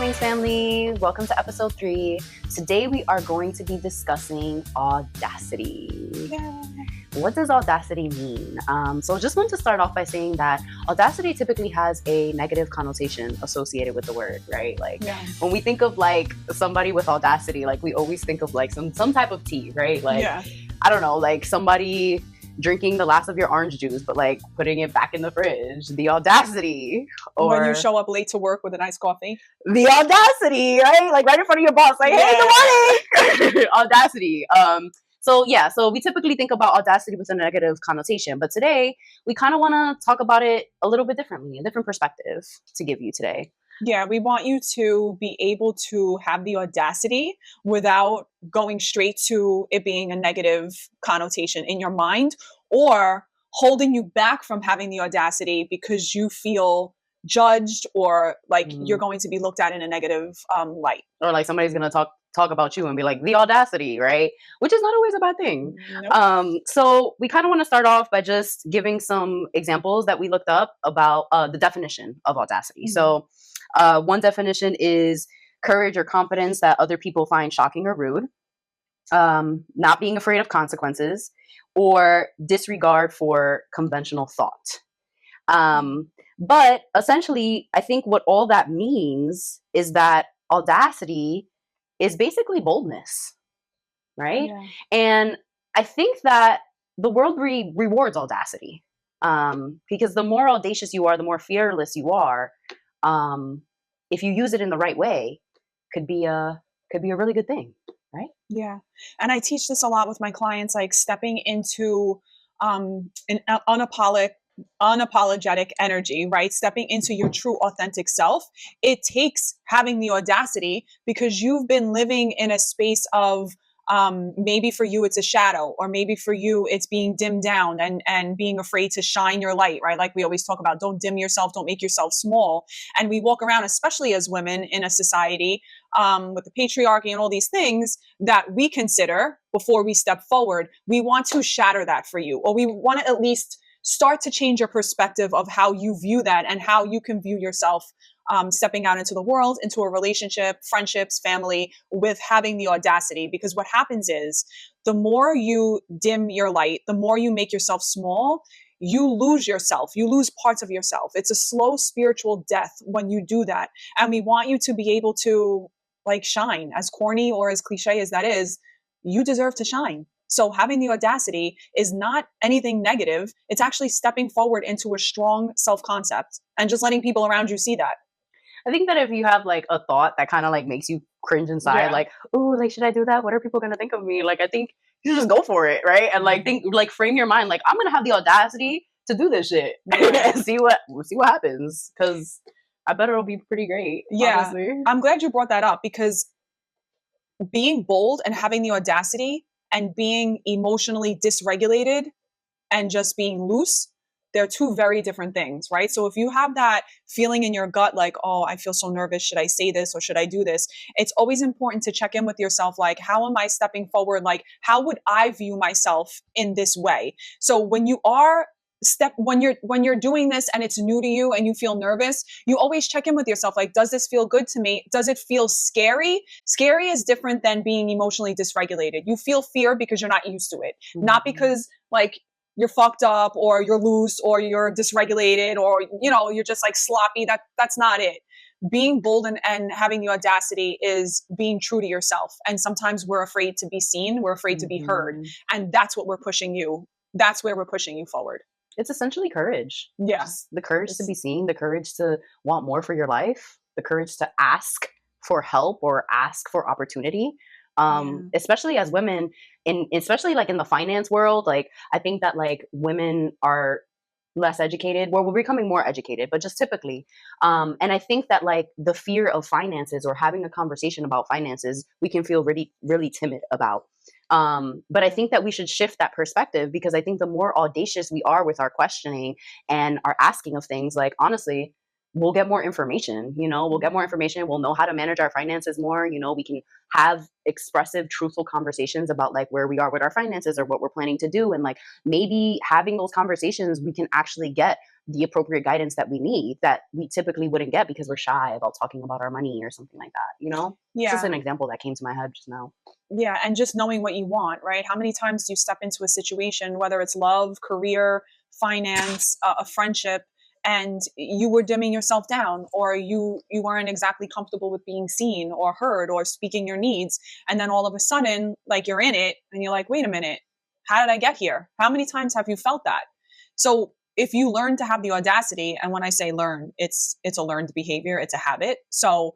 Greetings, family. Welcome to episode 3. Today we are going to be discussing audacity. Yeah. What does audacity mean? So just want to start off by saying that audacity typically has a negative connotation associated with the word, right? Like when we think of like somebody with audacity, like we always think of like some type of tea, right? Like, I don't know, like somebody drinking the last of your orange juice, but like putting it back in the fridge. The audacity. Or when you show up late to work with a nice coffee. The audacity, right? Like right in front of your boss, like, hey, good morning. Audacity. So we typically think about audacity with a negative connotation, but today we kind of want to talk about it a little bit differently, a different perspective to give you today. Yeah, we want you to be able to have the audacity without going straight to it being a negative connotation in your mind or holding you back from having the audacity because you feel judged or like you're going to be looked at in a negative light. Or like somebody's going to talk about you and be like, the audacity, right? Which is not always a bad thing. Nope. So we kind of want to start off by just giving some examples that we looked up about the definition of audacity. So one definition is courage or confidence that other people find shocking or rude, not being afraid of consequences, or disregard for conventional thought. But essentially, I think what all that means is that audacity is basically boldness, right? Yeah. And I think that the world rewards audacity because the more audacious you are, the more fearless you are. If you use it in the right way, could be a really good thing, right? Yeah. And I teach this a lot with my clients, like stepping into an unapologetic energy, right? Stepping into your true authentic self. It takes having the audacity because you've been living in a space of maybe for you it's a shadow, or maybe for you it's being dimmed down and being afraid to shine your light, right? Like we always talk about, don't dim yourself, don't make yourself small. And we walk around, especially as women in a society with the patriarchy and all these things that we consider before we step forward. We want to shatter that for you, or we want to at least start to change your perspective of how you view that and how you can view yourself stepping out into the world, into a relationship, friendships, family, with having the audacity. Because what happens is the more you dim your light, the more you make yourself small, you lose yourself. You lose parts of yourself. It's a slow spiritual death when you do that. And we want you to be able to like shine. As corny or as cliche as that is, you deserve to shine. So having the audacity is not anything negative. It's actually stepping forward into a strong self-concept and just letting people around you see that. I think that if you have like a thought that kind of like makes you cringe inside, like, oh, like, should I do that? What are people going to think of me? Like, I think you just go for it, right? And like frame your mind, like, I'm going to have the audacity to do this shit and see what happens. Cause I bet it'll be pretty great. Yeah. Honestly. I'm glad you brought that up because being bold and having the audacity and being emotionally dysregulated and just being loose, they're two very different things, right? So if you have that feeling in your gut, like, oh, I feel so nervous, should I say this or should I do this? It's always important to check in with yourself, like, how am I stepping forward? Like, how would I view myself in this way? So when you are when you're doing this and it's new to you and you feel nervous, you always check in with yourself, like, does this feel good to me? Does it feel scary? Scary is different than being emotionally dysregulated. You feel fear because you're not used to it, not because like you're fucked up or you're loose or you're dysregulated or you're just like sloppy. That's not it. Being bold and having the audacity is being true to yourself. And sometimes we're afraid to be seen, we're afraid to be heard, and that's what we're pushing you. That's where we're pushing you forward. It's essentially courage. Yeah. Just the courage to be seen, the courage to want more for your life, the courage to ask for help or ask for opportunity. Especially as women, especially like in the finance world, like I think that like women are less educated. Well, we're becoming more educated, but just typically. And I think that like the fear of finances or having a conversation about finances, we can feel really, really timid about. But I think that we should shift that perspective because I think the more audacious we are with our questioning and our asking of things, like honestly, we'll get more information, we'll get more information. We'll know how to manage our finances more. We can have expressive, truthful conversations about like where we are with our finances or what we're planning to do. And like maybe having those conversations, we can actually get the appropriate guidance that we need that we typically wouldn't get because we're shy about talking about our money or something like that, you know? It's just Yeah. an example that came to my head just now. Yeah. And just knowing what you want, right? How many times do you step into a situation, whether it's love, career, finance, a friendship, and you were dimming yourself down, or you weren't exactly comfortable with being seen or heard or speaking your needs, and then all of a sudden, like, you're in it and you're like, wait a minute, how did I get here? How many times have you felt that? So if you learn to have the audacity, and when I say learn, it's a learned behavior, it's a habit. So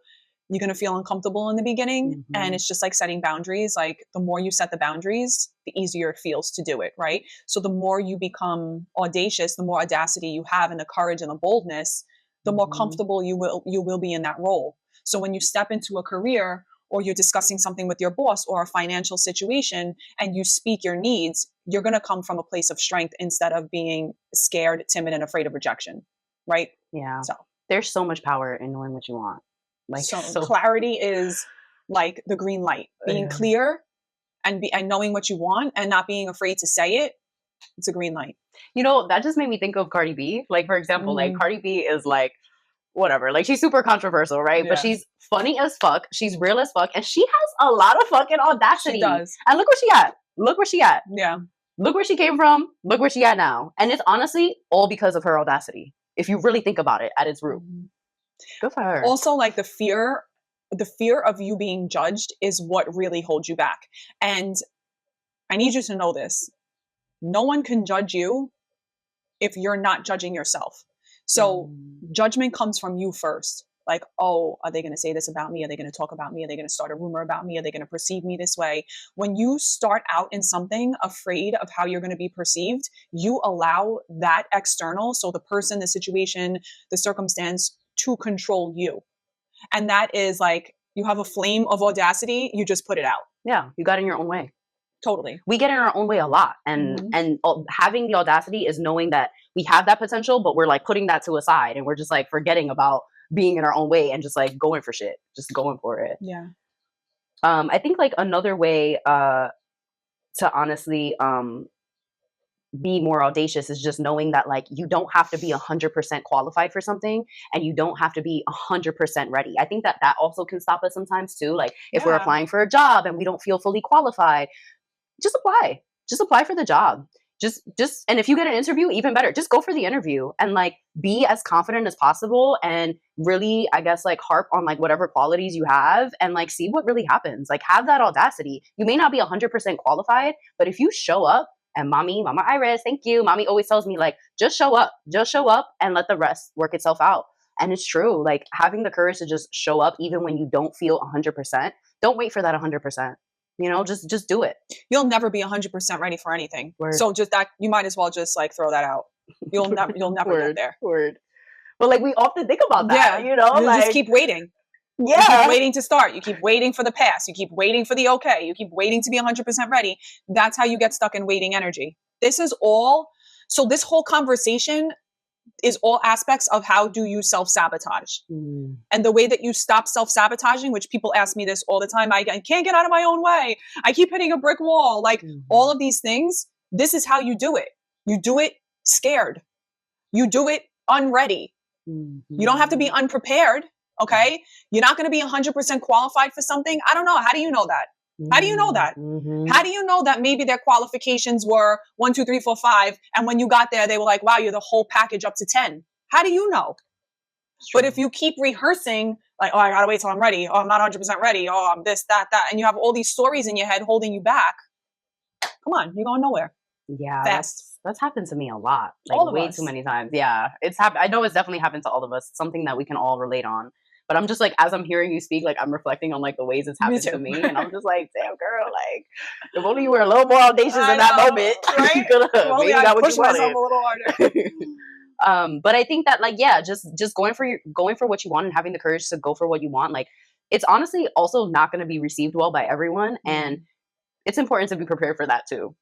you're going to feel uncomfortable in the beginning, and it's just like setting boundaries. Like, the more you set the boundaries, the easier it feels to do it, right? So the more you become audacious, the more audacity you have, and the courage and the boldness, the more comfortable you will be in that role. So when you step into a career, or you're discussing something with your boss, or a financial situation, and you speak your needs, you're going to come from a place of strength instead of being scared, timid, and afraid of rejection, right? Yeah. So There's so much power in knowing what you want. Like, so clarity is like the green light. Being clear and knowing what you want and not being afraid to say it, it's a green light. you know, that just made me think of Cardi B. Like, for example, like Cardi B is like, whatever, like she's super controversial, right? But Yeah. she's funny as fuck. She's real as fuck. And she has a lot of fucking audacity. She does. And look where she at. Look where she at. Yeah. Look where she came from. Look where she at now. And it's honestly all because of her audacity. If you really think about it at its root. Good for her. Also, like, the fear of you being judged is what really holds you back. And I need you to know this. No one can judge you if you're not judging yourself. So judgment comes from you first. Like, oh, are they going to say this about me? Are they going to talk about me? Are they going to start a rumor about me? Are they going to perceive me this way? When you start out in something afraid of how you're going to be perceived, you allow that external, so the person, the situation, the circumstance, to control you. And that is like, you have a flame of audacity, you just put it out. Yeah, you got in your own way. Totally. We get in our own way a lot. And having the audacity is knowing that we have that potential, but we're like putting that to a side, and we're just like forgetting about being in our own way and just like going for shit, just going for it. Yeah. I think like another way to honestly be more audacious is just knowing that like you don't have to be 100% qualified for something, and you don't have to be 100% ready. I think that also can stop us sometimes too. Like, if we're applying for a job and we don't feel fully qualified, just apply for the job. And if you get an interview, even better, just go for the interview and like be as confident as possible, and really, I guess, like harp on like whatever qualities you have, and like see what really happens. Like, have that audacity. You may not be 100% qualified, but if you show up, and Mama Iris, thank you. Mommy always tells me, like, just show up and let the rest work itself out. And it's true. Like, having the courage to just show up even when you don't feel 100%. Don't wait for that 100%. You know, just do it. You'll never be 100% ready for anything. Word. So just that, you might as well just like throw that out. You'll never get there. Word. But like, we often think about that, you know, you like, just keep waiting. Yeah. You keep waiting to start. You keep waiting for the pass. You keep waiting for the okay. You keep waiting to be 100% ready. That's how you get stuck in waiting energy. This whole conversation is all aspects of how do you self-sabotage. And the way that you stop self-sabotaging, which people ask me this all the time, I can't get out of my own way. I keep hitting a brick wall. Like, all of these things, this is how you do it. You do it scared. You do it unready. You don't have to be unprepared. Okay. You're not going to be 100% qualified for something. I don't know. How do you know that? How do you know that? How do you know that maybe their qualifications were 1, 2, 3, 4, 5, and when you got there, they were like, wow, you're the whole package up to 10. How do you know? But if you keep rehearsing, like, oh, I gotta wait till I'm ready. Oh, I'm not 100% ready. Oh, I'm this, that, and you have all these stories in your head holding you back. Come on, you're going nowhere. Yeah, fast. That's happened to me a lot, like All of way us. too many times. Yeah, it's happened. I know it's definitely happened to all of us. It's something that we can all relate on. But I'm just like, as I'm hearing you speak, like, I'm reflecting on like the ways it's happened to me, and I'm just like, damn, girl, like, if only you were a little more audacious in that moment, right? you could have maybe got what you wanted. Myself a little harder. But I think that, like, yeah, just going for what you want and having the courage to go for what you want. Like, it's honestly also not going to be received well by everyone, and it's important to be prepared for that too.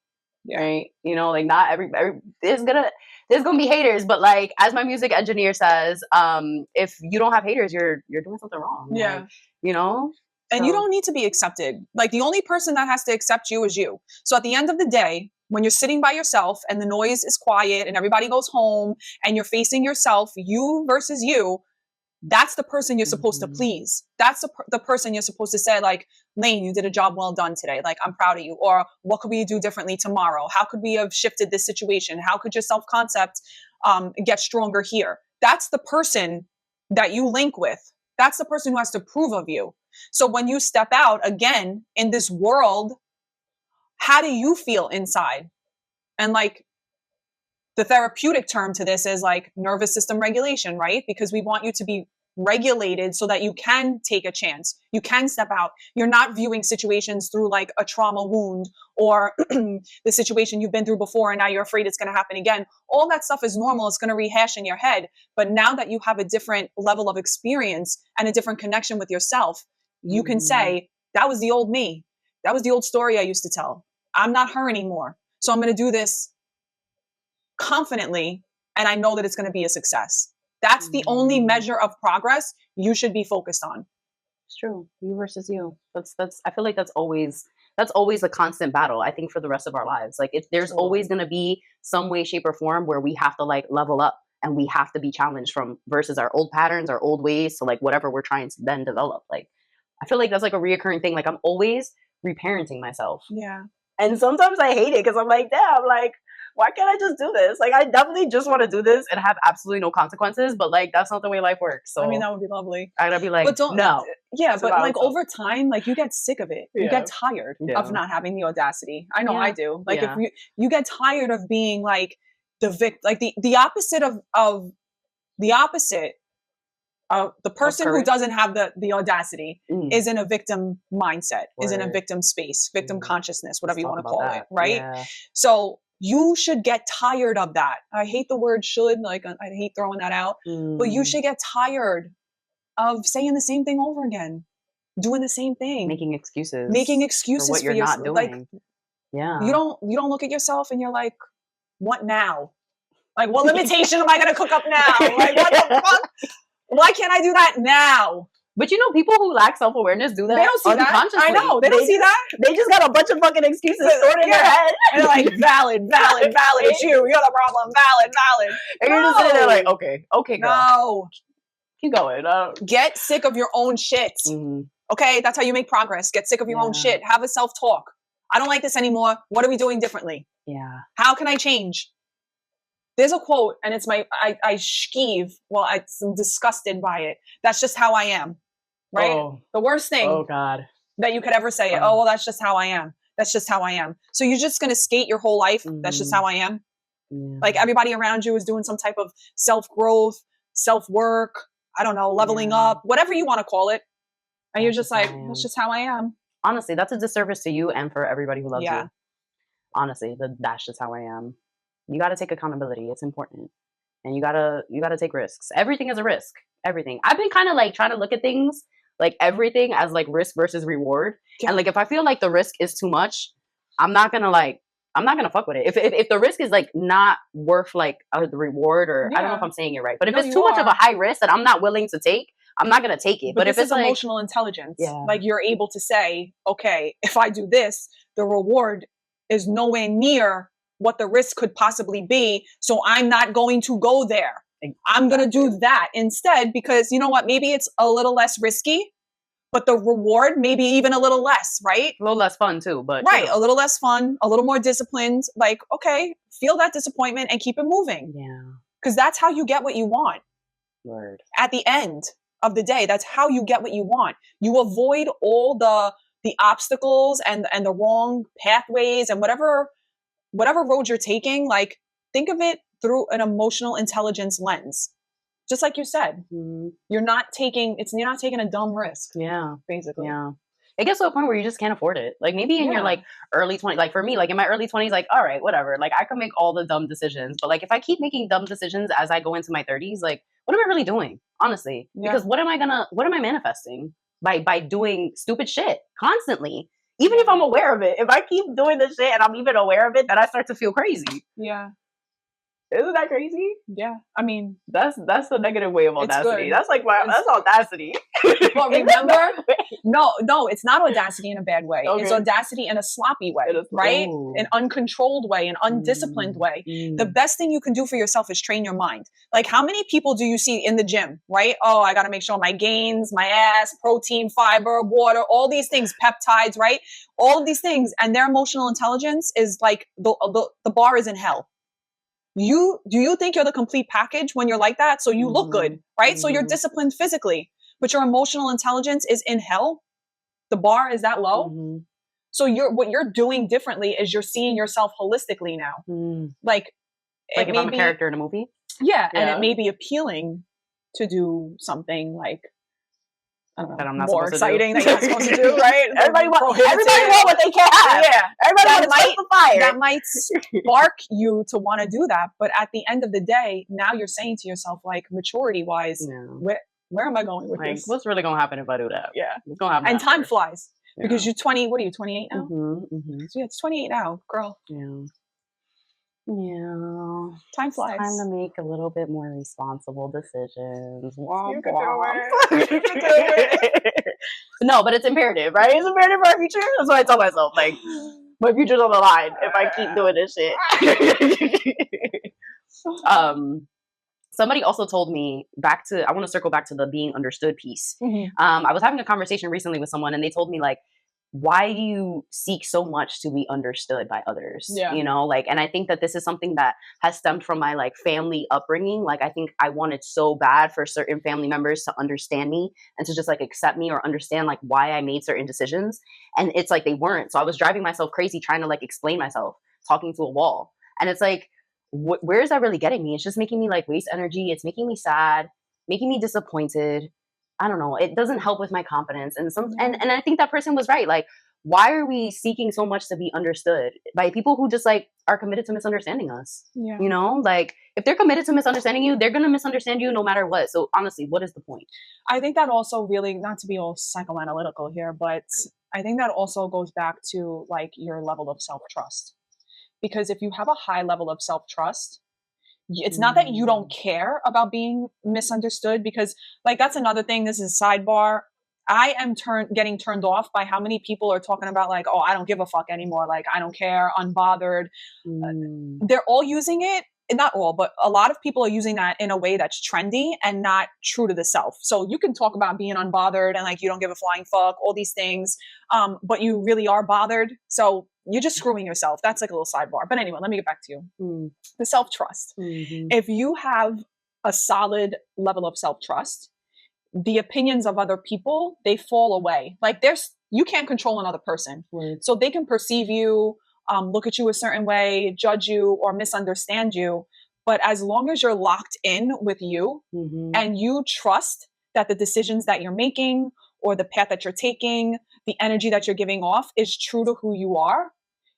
Right? You know, like, not every there's gonna be haters, but like, as my music engineer says, if you don't have haters, you're doing something wrong. Yeah. Like, you know? And you don't need to be accepted. Like, the only person that has to accept you is you. So at the end of the day, when you're sitting by yourself and the noise is quiet and everybody goes home and you're facing yourself, you versus you, that's the person you're supposed to please. That's the person you're supposed to say, like, Lane, you did a job well done today. Like, I'm proud of you. Or what could we do differently tomorrow? How could we have shifted this situation? How could your self-concept get stronger here? That's the person that you link with. That's the person who has to approve of you. So when you step out again in this world, how do you feel inside? And like, the therapeutic term to this is like nervous system regulation, right? Because we want you to be regulated so that you can take a chance. You can step out. You're not viewing situations through like a trauma wound or the situation you've been through before and now you're afraid it's going to happen again. All that stuff is normal. It's going to rehash in your head. But now that you have a different level of experience and a different connection with yourself, you can say, that was the old me. That was the old story I used to tell. I'm not her anymore. So I'm going to do this confidently, and I know that it's going to be a success. That's the only measure of progress you should be focused on. It's true. You versus you. That's I feel like that's always a constant battle, I think, for the rest of our lives. Like, there's always going to be some way, shape, or form where we have to like level up and we have to be challenged from versus our old patterns, our old ways to like whatever we're trying to then develop. Like, I feel like that's like a reoccurring thing. Like, I'm always reparenting myself. Yeah. And sometimes I hate it because I'm like, damn, like, why can't I just do this? Like, I definitely just want to do this and have absolutely no consequences, but like, that's not the way life works. So I mean, that would be lovely. I gotta be like, but no. Yeah, but like over time, like you get sick of it. You get tired of not having the audacity. I know I do. Like if you get tired of being like the opposite of the opposite. The person who doesn't have the audacity is in a victim mindset, is in a victim space, victim consciousness, whatever you want to call it, right? Yeah. So you should get tired of that. I hate the word should, like I hate throwing that out, but you should get tired of saying the same thing over again, doing the same thing, making excuses for what you're not doing. Like, you don't look at yourself and you're like, what now? Like, what limitation am I going to cook up now? Like, what the fuck? Why can't I do that now? But you know, people who lack self-awareness do that. They don't see that. I know. They don't see that. They just got a bunch of fucking excuses stored in their head. And they're like, valid. It's you. You're the problem. Valid. And you're just sitting there like, okay, girl. No. Keep going. Get sick of your own shit. Okay? That's how you make progress. Get sick of your own shit. Have a self-talk. I don't like this anymore. What are we doing differently? Yeah. How can I change? There's a quote, and it's I skeeve. Well, I'm disgusted by it. That's just how I am. Right? Oh. The worst thing that you could ever say. Oh, well, that's just how I am. That's just how I am. So you're just going to skate your whole life. That's just how I am. Yeah. Like everybody around you is doing some type of self-growth, self-work, I don't know, leveling up, whatever you want to call it. And you're just like, that's just how I am. Honestly, that's a disservice to you and for everybody who loves you. Honestly, that's just how I am. You got to take accountability. It's important. And you got to take risks. Everything is a risk. Everything. I've been kind of like trying to look at things, like everything as like risk versus reward. Yeah. And like, if I feel like the risk is too much, I'm not going to fuck with it. If the risk is like not worth like the reward, or I don't know if I'm saying it right, but if it's too much of a high risk that I'm not willing to take, I'm not going to take it. But if it's like, emotional intelligence, like you're able to say, okay, if I do this, the reward is nowhere near what the risk could possibly be. So I'm not going to go there. Exactly. I'm going to do that instead, because you know what? Maybe it's a little less risky, but the reward maybe even a little less, right? A little less fun too, but right. A little less fun, a little more disciplined. Like, okay, feel that disappointment and keep it moving. Yeah. Because that's how you get what you want. Word. At the end of the day, that's how you get what you want. You avoid all the obstacles and the wrong pathways and whatever road you're taking. Like, think of it through an emotional intelligence lens. Just like you said, you're not taking a dumb risk. Yeah. Basically. Yeah. It gets to a point where you just can't afford it. Like maybe in your like early 20s, like for me, like in my early 20s, like, all right, whatever. Like I can make all the dumb decisions. But like if I keep making dumb decisions as I go into my 30s, like what am I really doing? Honestly. Yeah. Because what am I manifesting by doing stupid shit constantly? Even if I'm aware of it. If I keep doing this shit and I'm even aware of it, then I start to feel crazy. Yeah. Isn't that crazy? Yeah. I mean, that's the negative way of audacity. That's like that's audacity. But remember, no, it's not audacity in a bad way. Okay. It's audacity in a sloppy way, right? An uncontrolled way, an undisciplined way. The best thing you can do for yourself is train your mind. Like, how many people do you see in the gym, right? Oh, I got to make sure my gains, my ass, protein, fiber, water, all these things, peptides, right? All of these things. And their emotional intelligence is like the bar is in hell. Do you think you're the complete package when you're like that? So you look good, right? So you're disciplined physically, but your emotional intelligence is in hell. The bar is that low. So what you're doing differently is you're seeing yourself holistically now. Like if I'm a character in a movie? Yeah. And it may be appealing to do something like, I don't know, that I'm not more exciting that you're not supposed to do, right? Everybody want what they can't have. Yeah. Everybody wants the fire. That might spark you to want to do that. But at the end of the day, now you're saying to yourself, like, maturity wise, where am I going with this? What's really going to happen if I do that? Yeah. What's going to happen? And time flies. Because you're 20, what are you, 28 now? So yeah, it's 28 now, girl. Yeah. Time flies. It's time to make a little bit more responsible decisions. You can do it. You can do it. No, but it's imperative, right? It's imperative for our future. That's what I tell myself. Like, my future's on the line if I keep doing this shit. Somebody also told me I want to circle back to the being understood piece. I was having a conversation recently with someone and they told me, like, why do you seek so much to be understood by others? You know, like, and I think that this is something that has stemmed from my like family upbringing. Like, I think I wanted so bad for certain family members to understand me and to just like accept me or understand like why I made certain decisions. And it's like they weren't. So I was driving myself crazy trying to like explain myself, talking to a wall. And it's like, where is that really getting me? It's just making me like waste energy. It's making me sad, making me disappointed. I don't know. It doesn't help with my confidence. And and I think that person was right. Like, why are we seeking so much to be understood by people who just like are committed to misunderstanding us? You know, like if they're committed to misunderstanding you, they're going to misunderstand you no matter what. So honestly, what is the point? I think that also really, not to be all psychoanalytical here, but I think that also goes back to like your level of self-trust. Because if you have a high level of self-trust, it's not that you don't care about being misunderstood, because like that's another thing. This is a sidebar. I am getting turned off by how many people are talking about like, oh, I don't give a fuck anymore. Like, I don't care, unbothered. They're all using it. Not all, but a lot of people are using that in a way that's trendy and not true to the self. So you can talk about being unbothered and like you don't give a flying fuck, all these things, but you really are bothered. So you're just screwing yourself. That's like a little sidebar. But anyway, let me get back to you. The self-trust. If you have a solid level of self-trust, the opinions of other people, they fall away. Like you can't control another person. So they can perceive you, look at you a certain way, judge you, or misunderstand you. But as long as you're locked in with you and you trust that the decisions that you're making or the path that you're taking, the energy that you're giving off is true to who you are,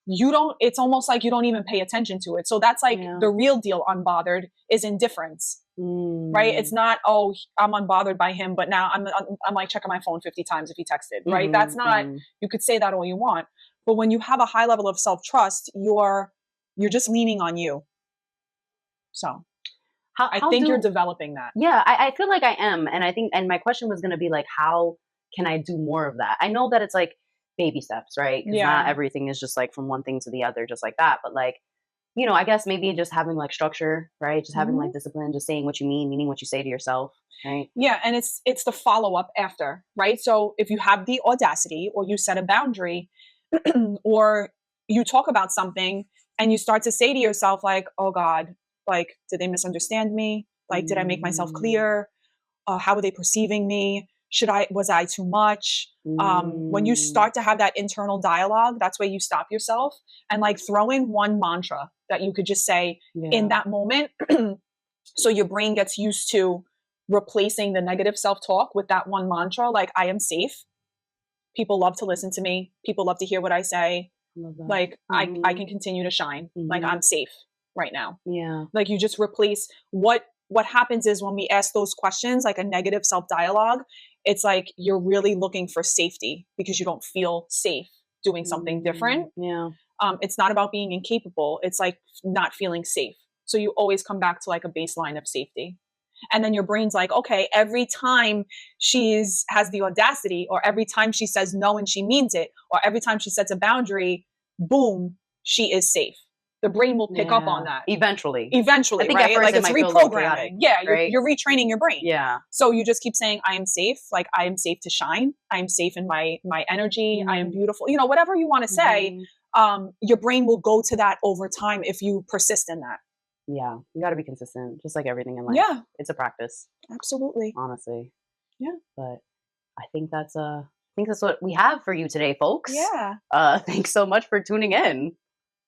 it's almost like you don't even pay attention to it. So that's like the real deal unbothered is indifference, right? It's not, oh, I'm unbothered by him, but now I'm like checking my phone 50 times if he texted, right? That's not, you could say that all you want. But when you have a high level of self-trust, you're just leaning on you. So I think you're developing that. Yeah, I feel like I am. And my question was going to be like, how can I do more of that? I know that it's like baby steps, right? Because not everything is just like from one thing to the other, just like that. But like, you know, I guess maybe just having like structure, right? Just having like discipline, just saying what you mean, meaning what you say to yourself, right? Yeah, and it's the follow-up after, right? So if you have the audacity or you set a boundary or you talk about something and you start to say to yourself like, oh God, like, did they misunderstand me? Like, did I make myself clear? How were they perceiving me? Was I too much? When you start to have that internal dialogue, that's where you stop yourself and like throw in one mantra that you could just say in that moment. So your brain gets used to replacing the negative self-talk with that one mantra, like, I am safe. People love to listen to me. People love to hear what I say. Like, I can continue to shine. Like, I'm safe right now. Yeah. Like, you just replace what happens is when we ask those questions, like a negative self-dialogue, it's like you're really looking for safety because you don't feel safe doing something different. Yeah. It's not about being incapable. It's like not feeling safe. So you always come back to like a baseline of safety. And then your brain's like, okay, every time has the audacity, or every time she says no and she means it, or every time she sets a boundary, boom, she is safe. The brain will pick up on that eventually. eventually, I think at right? first Like it it's might feel a little chaotic, reprogramming. Yeah, right? you're retraining your brain. Yeah. So you just keep saying, I am safe. Like, I am safe to shine. I am safe in my energy. I am beautiful. You know, whatever you want to say, your brain will go to that over time if you persist in that. Yeah, you got to be consistent, just like everything in life. Yeah, it's a practice. Absolutely. Honestly. Yeah. But I think that's what we have for you today, folks. Yeah. Thanks so much for tuning in.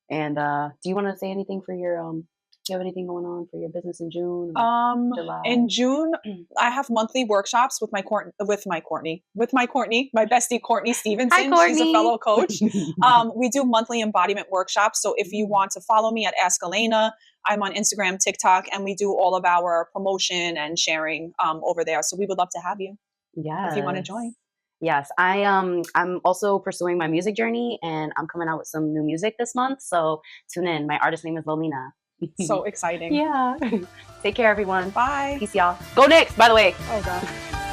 And do you want to say anything for your do you have anything going on for your business in June? July? In June, I have monthly workshops with my Courtney, my bestie Courtney Stevenson. Hi, Courtney. She's a fellow coach. We do monthly embodiment workshops. So if you want to follow me at Ask Elena, I'm on Instagram, TikTok, and we do all of our promotion and sharing over there. So we would love to have you. Yes. If you want to join. Yes, I'm also pursuing my music journey, and I'm coming out with some new music this month. So tune in. My artist name is Lolina. So exciting. Yeah. Take care, everyone. Bye. Peace, y'all. Go Knicks, by the way. Oh, God.